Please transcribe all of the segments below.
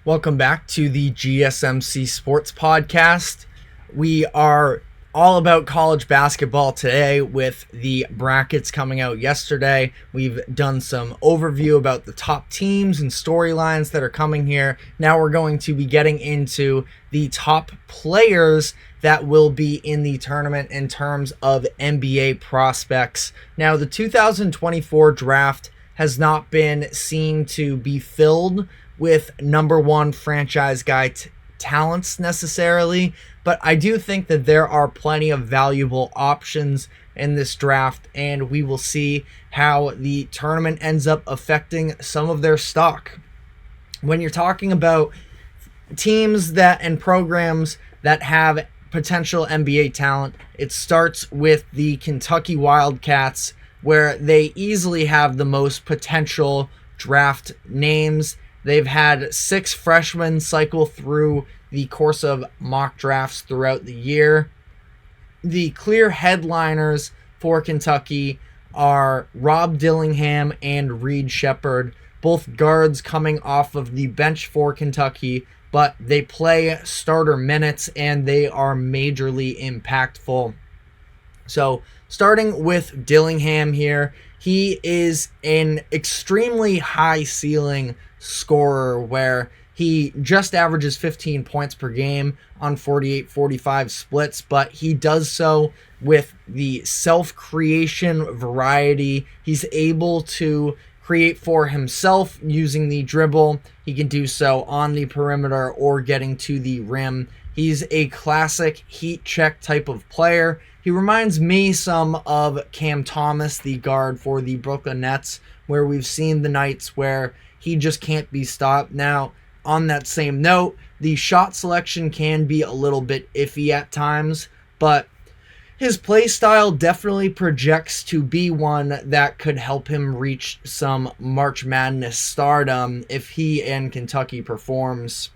Welcome back to the GSMC Sports Podcast. We are all about college basketball today with the brackets coming out yesterday. We've done some overview about the top teams and storylines that are coming here. Now we're going to be getting into the top players that will be in the tournament in terms of NBA prospects. Now, the 2024 draft has not been seen to be filled with number one franchise guy talents necessarily, but I do think that there are plenty of valuable options in this draft, and we will see how the tournament ends up affecting some of their stock. When you're talking about teams that and programs that have potential NBA talent, it starts with the Kentucky Wildcats, where they easily have the most potential draft names. They've had 6 freshmen cycle through the course of mock drafts throughout the year. The clear headliners for Kentucky are Rob Dillingham and Reed Sheppard, both guards coming off of the bench for Kentucky, but they play starter minutes and they are majorly impactful. So starting with Dillingham here, he is an extremely high ceiling scorer where he just averages 15 points per game on 48-45 splits, but he does so with the self-creation variety. He's able to create for himself using the dribble. He can do so on the perimeter or getting to the rim. He's a classic heat check type of player. He reminds me some of Cam Thomas, the guard for the Brooklyn Nets, where we've seen the nights where he just can't be stopped. Now, on that same note, the shot selection can be a little bit iffy at times, but his play style definitely projects to be one that could help him reach some March Madness stardom if he and Kentucky performs.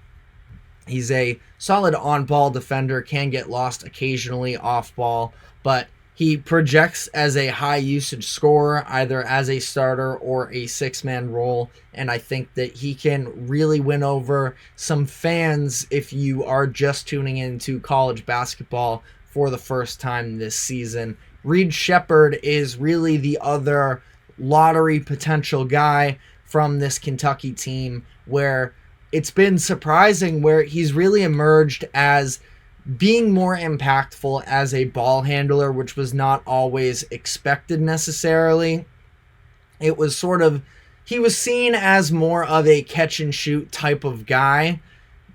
He's a solid on-ball defender, can get lost occasionally off-ball, but he projects as a high-usage scorer, either as a starter or a six-man role, and I think that he can really win over some fans if you are just tuning into college basketball for the first time this season. Reed Sheppard is really the other lottery potential guy from this Kentucky team, where it's been surprising where he's really emerged as being more impactful as a ball handler, which was not always expected necessarily. It was he was seen as more of a catch and shoot type of guy,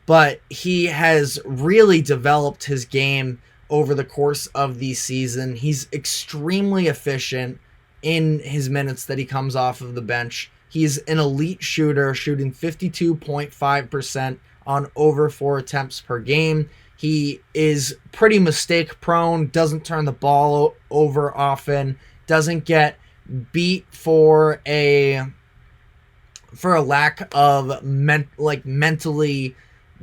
but he has really developed his game over the course of the season. He's extremely efficient in his minutes that he comes off of the bench. He's an elite shooter, shooting 52.5% on over 4 attempts per game. He is pretty mistake prone, doesn't turn the ball over often, doesn't get beat for a lack of mentally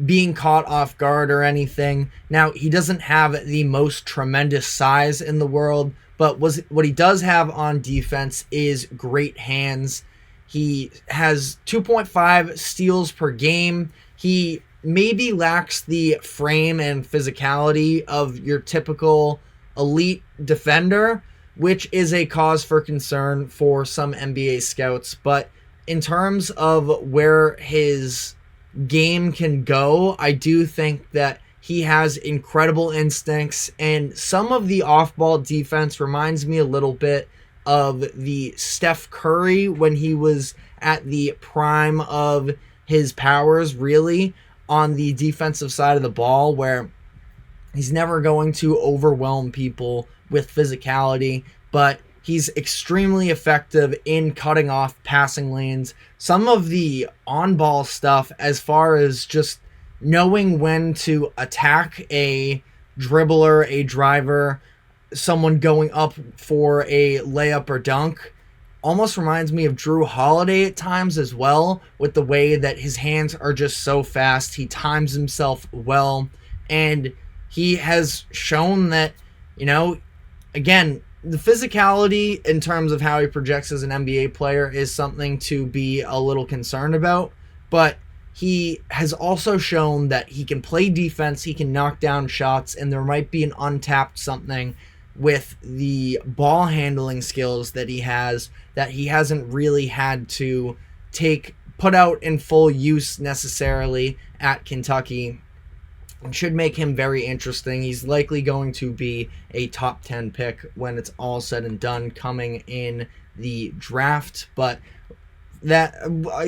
being caught off guard or anything. Now, he doesn't have the most tremendous size in the world, but what he does have on defense is great hands. He has 2.5 steals per game. He maybe lacks the frame and physicality of your typical elite defender, which is a cause for concern for some NBA scouts. But in terms of where his game can go, I do think that he has incredible instincts, and some of the off-ball defense reminds me a little bit of the Steph Curry when he was at the prime of his powers, really, on the defensive side of the ball, where he's never going to overwhelm people with physicality, but he's extremely effective in cutting off passing lanes. Some of the on-ball stuff, as far as just knowing when to attack a dribbler, a driver, someone going up for a layup or dunk, almost reminds me of Drew Holiday at times as well, with the way that his hands are just so fast. He times himself well, and he has shown that, again, the physicality in terms of how he projects as an NBA player is something to be a little concerned about, but he has also shown that he can play defense, he can knock down shots, and there might be an untapped something with the ball handling skills that he has that he hasn't really had to put out in full use necessarily at Kentucky. It should make him very interesting. He's likely going to be a top 10 pick when it's all said and done coming in the draft, but that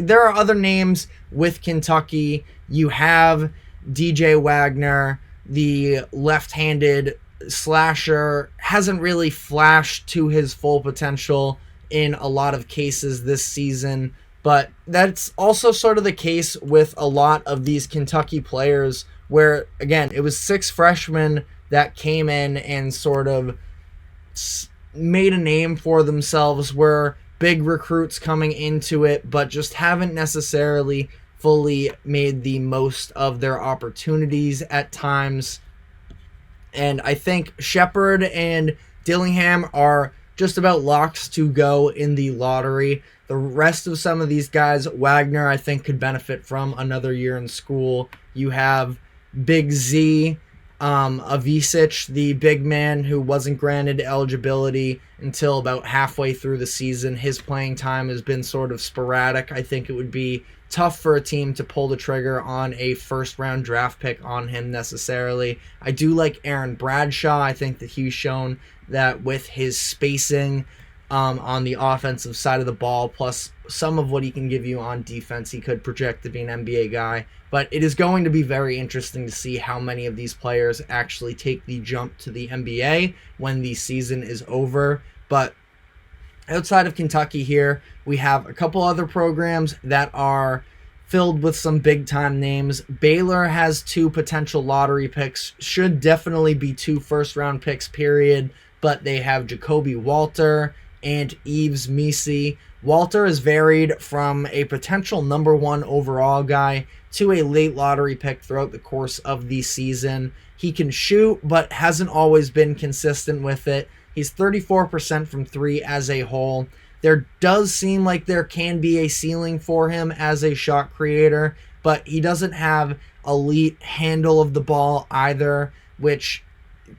there are other names with Kentucky. You have DJ Wagner, the left-handed slasher, hasn't really flashed to his full potential in a lot of cases this season, but that's also sort of the case with a lot of these Kentucky players where, again, it was 6 freshmen that came in and sort of made a name for themselves, were big recruits coming into it, but just haven't necessarily fully made the most of their opportunities at times. And I think Sheppard and Dillingham are just about locks to go in the lottery. The rest of some of these guys, Wagner, I think could benefit from another year in school. You have Big Z, Avicic, the big man who wasn't granted eligibility until about halfway through the season. His playing time has been sort of sporadic. I think it would be tough for a team to pull the trigger on a first-round draft pick on him necessarily. I do like Aaron Bradshaw. I think that he's shown that with his spacing on the offensive side of the ball, plus some of what he can give you on defense, he could project to be an NBA guy. But it is going to be very interesting to see how many of these players actually take the jump to the NBA when the season is over. But outside of Kentucky here, we have a couple other programs that are filled with some big-time names. Baylor has 2 potential lottery picks, should definitely be 2 first-round picks, period. But they have Jacoby Walter and Yves Missi. Walter is varied from a potential number 1 overall guy to a late lottery pick throughout the course of the season. He can shoot, but hasn't always been consistent with it. He's 34% from 3 as a whole. There does seem like there can be a ceiling for him as a shot creator, but he doesn't have elite handle of the ball either, which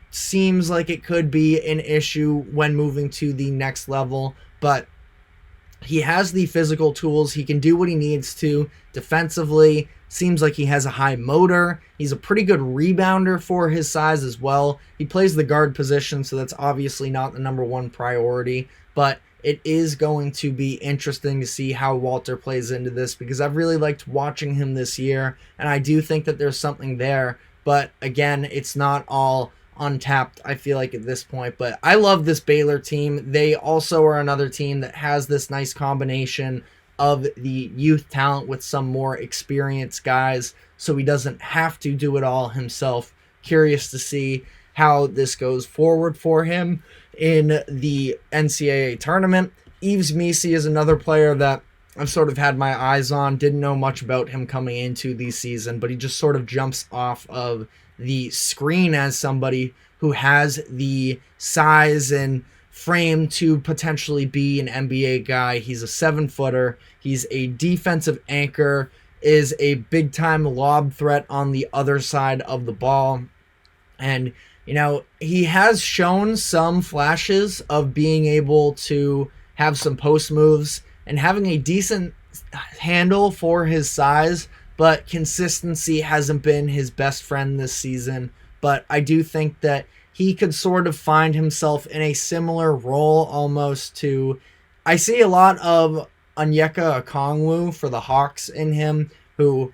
seems like it could be an issue when moving to the next level. But he has the physical tools. He can do what he needs to defensively. Seems like he has a high motor. He's a pretty good rebounder for his size as well. He plays the guard position, so that's obviously not the number 1 priority. But it is going to be interesting to see how Walter plays into this, because I've really liked watching him this year, and I do think that there's something there. But again, it's not all untapped, I feel like, at this point. But I love this Baylor team. They also are another team that has this nice combination of the youth talent with some more experienced guys, so he doesn't have to do it all himself. Curious to see how this goes forward for him in the NCAA tournament. Yves Missi is another player that I've sort of had my eyes on. Didn't know much about him coming into the season, but he just sort of jumps off of the screen as somebody who has the size and frame to potentially be an NBA guy. He's a 7-footer. He's a defensive anchor, is a big-time lob threat on the other side of the ball. And, you know, he has shown some flashes of being able to have some post moves and having a decent handle for his size, but consistency hasn't been his best friend this season. But I do think that he could sort of find himself in a similar role almost to, I see a lot of Onyeka Okongwu for the Hawks in him, who,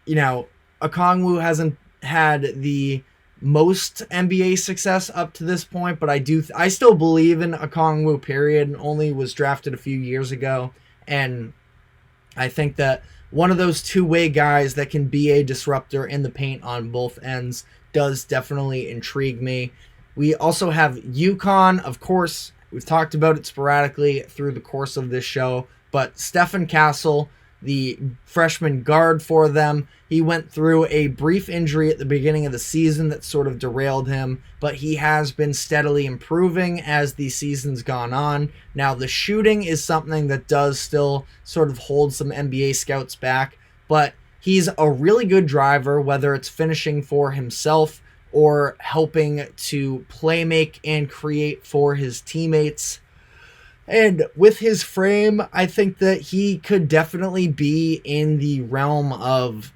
you know, Okongwu hasn't had the most NBA success up to this point, but I still believe in Okongwu, period, and only was drafted a few years ago. And I think that one of those two-way guys that can be a disruptor in the paint on both ends does definitely intrigue me. We also have UConn, of course. We've talked about it sporadically through the course of this show, but Stephen Castle, the freshman guard for them, he went through a brief injury at the beginning of the season that sort of derailed him, but he has been steadily improving as the season's gone on. Now, the shooting is something that does still sort of hold some NBA scouts back, but He's a really good driver, whether it's finishing for himself or helping to play make and create for his teammates. And with his frame, I think that he could definitely be in the realm of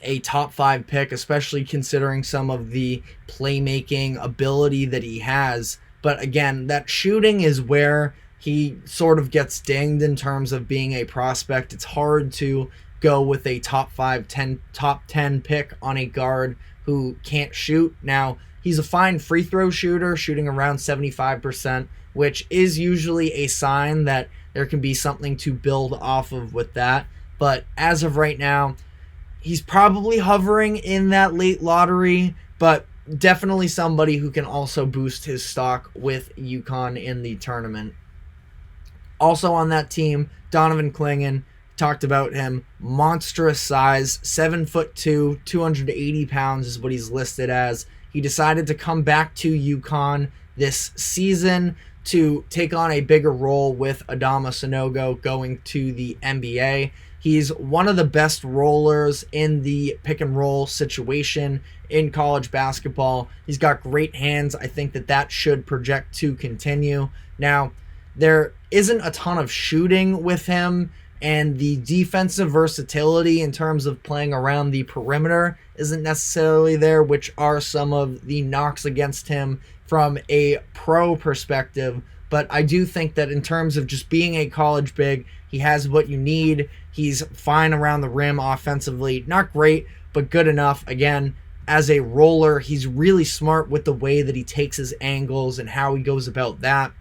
a top 5 pick, especially considering some of the playmaking ability that he has. But again, that shooting is where he sort of gets dinged in terms of being a prospect. It's hard to go with a top 10 pick on a guard who can't shoot. Now, he's a fine free throw shooter, shooting around 75%, which is usually a sign that there can be something to build off of with that. But as of right now, he's probably hovering in that late lottery, but definitely somebody who can also boost his stock with UConn in the tournament. Also on that team, Donovan Clingan, talked about him, monstrous size, 7'2", 280 pounds is what he's listed as. He decided to come back to UConn this season to take on a bigger role with Adama Sanogo going to the NBA. He's one of the best rollers in the pick and roll situation in college basketball. He's got great hands. I think that should project to continue. Now, there isn't a ton of shooting with him, and the defensive versatility in terms of playing around the perimeter isn't necessarily there, which are some of the knocks against him from a pro perspective. But I do think that in terms of just being a college big, he has what you need. He's fine around the rim offensively. Not great, but good enough. Again, as a roller, he's really smart with the way that he takes his angles and how he goes about that.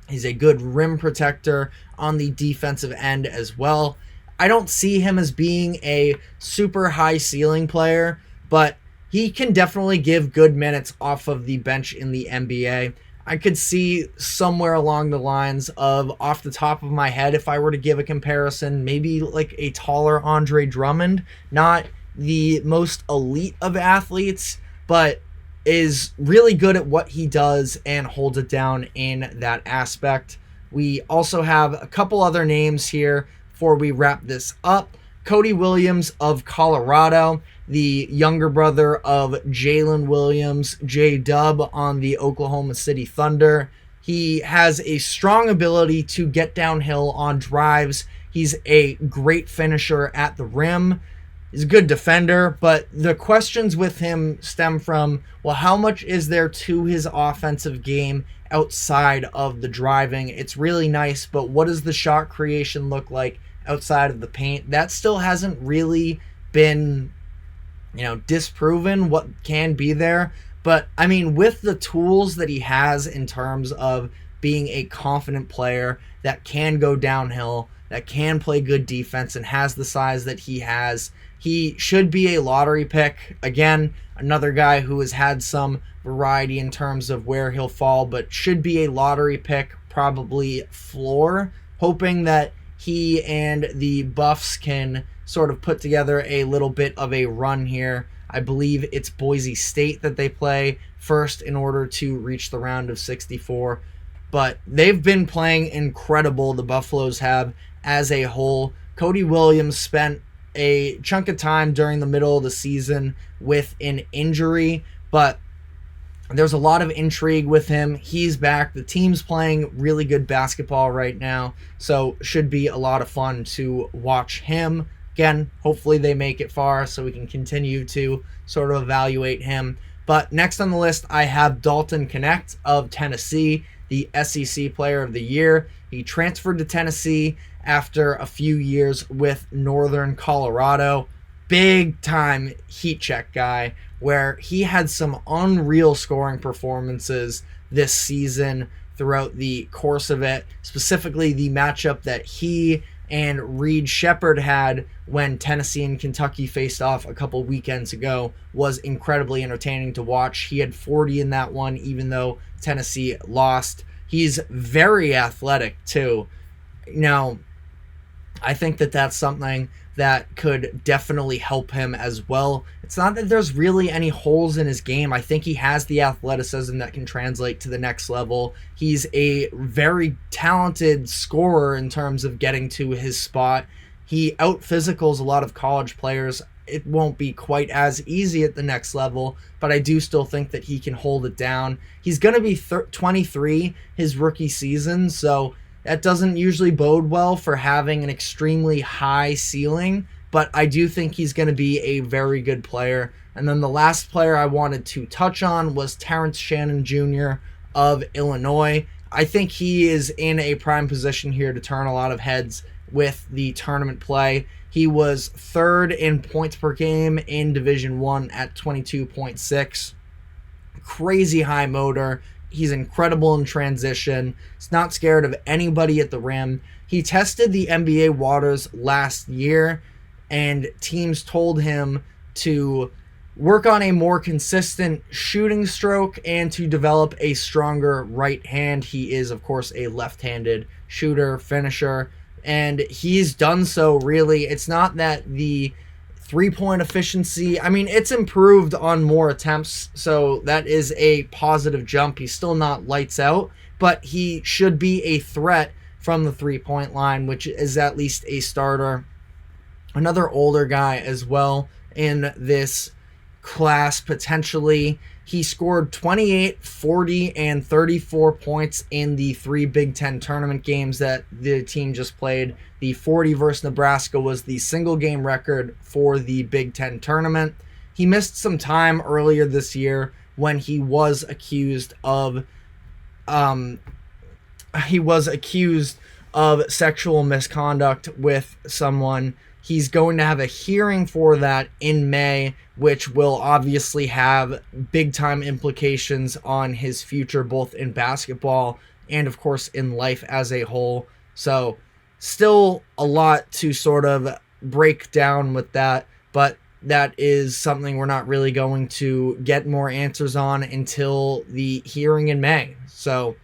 He's a good rim protector on the defensive end as well. I don't see him as being a super high ceiling player, but he can definitely give good minutes off of the bench in the NBA. I could see somewhere along the lines of, off the top of my head, if I were to give a comparison, maybe like a taller Andre Drummond, not the most elite of athletes, but is really good at what he does and holds it down in that aspect. We also have a couple other names here before we wrap this up. Cody Williams of Colorado, the younger brother of Jalen Williams, J-Dub on the Oklahoma City Thunder. He has a strong ability to get downhill on drives. He's a great finisher at the rim. He's a good defender, but the questions with him stem from, well, how much is there to his offensive game outside of the driving? It's really nice, but what does the shot creation look like outside of the paint? That still hasn't really been, disproven what can be there. But, I mean, with the tools that he has in terms of being a confident player that can go downhill, that can play good defense, and has the size that he has, he should be a lottery pick. Again, another guy who has had some variety in terms of where he'll fall, but should be a lottery pick, probably floor, hoping that he and the Buffs can sort of put together a little bit of a run here. I believe it's Boise State that they play first in order to reach the round of 64. But they've been playing incredible, the Buffaloes have, as a whole. Cody Williams spent a chunk of time during the middle of the season with an injury, but there's a lot of intrigue with him. He's back. The team's playing really good basketball right now, so should be a lot of fun to watch him. Again, hopefully they make it far so we can continue to sort of evaluate him. But next on the list, I have Dalton Knecht of Tennessee, the SEC Player of the Year. He transferred to Tennessee after a few years with Northern Colorado. Big time heat check guy, where he had some unreal scoring performances this season throughout the course of it. Specifically, the matchup that he and Reed Sheppard had when Tennessee and Kentucky faced off a couple weekends ago was incredibly entertaining to watch. He had 40 in that one, even though Tennessee lost. He's very athletic, too. Now, I think that's something that could definitely help him as well. It's not that there's really any holes in his game. I think he has the athleticism that can translate to the next level. He's a very talented scorer in terms of getting to his spot. He out-physicals a lot of college players. It won't be quite as easy at the next level, but I do still think that he can hold it down. He's going to be 23 his rookie season, so that doesn't usually bode well for having an extremely high ceiling, but I do think he's going to be a very good player. And then the last player I wanted to touch on was Terrence Shannon Jr. of Illinois. I think he is in a prime position here to turn a lot of heads with the tournament play. He was third in points per game in Division I at 22.6. Crazy high motor. He's incredible in transition. He's not scared of anybody at the rim. He tested the NBA waters last year, and teams told him to work on a more consistent shooting stroke and to develop a stronger right hand. He is, of course, a left-handed shooter, finisher, and he's done so, really. It's not that the three-point efficiency, I mean, it's improved on more attempts, so that is a positive jump. He's still not lights out, but he should be a threat from the three-point line, which is at least a starter. Another older guy as well in this class, potentially. He scored 28, 40, and 34 points in the 3 Big Ten tournament games that the team just played. The 40 versus Nebraska was the single game record for the Big Ten tournament. He missed some time earlier this year when he was accused of sexual misconduct with someone. He's going to have a hearing for that in May, which will obviously have big-time implications on his future, both in basketball and, of course, in life as a whole. So, still a lot to sort of break down with that, but that is something we're not really going to get more answers on until the hearing in May. So,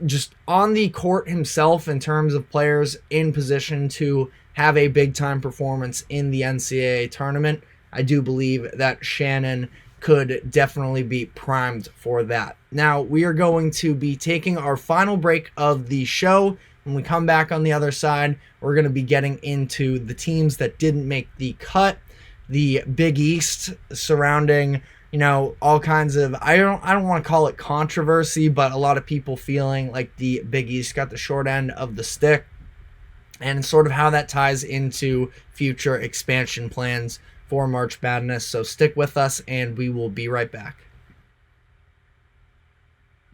just on the court himself, in terms of players in position to have a big-time performance in the NCAA tournament, I do believe that Shannon could definitely be primed for that. Now, we are going to be taking our final break of the show. When we come back on the other side, we're going to be getting into the teams that didn't make the cut, the Big East surrounding, all kinds of, I don't want to call it controversy, but a lot of people feeling like the Big East got the short end of the stick, and sort of how that ties into future expansion plans for March Madness. So stick with us, and we will be right back.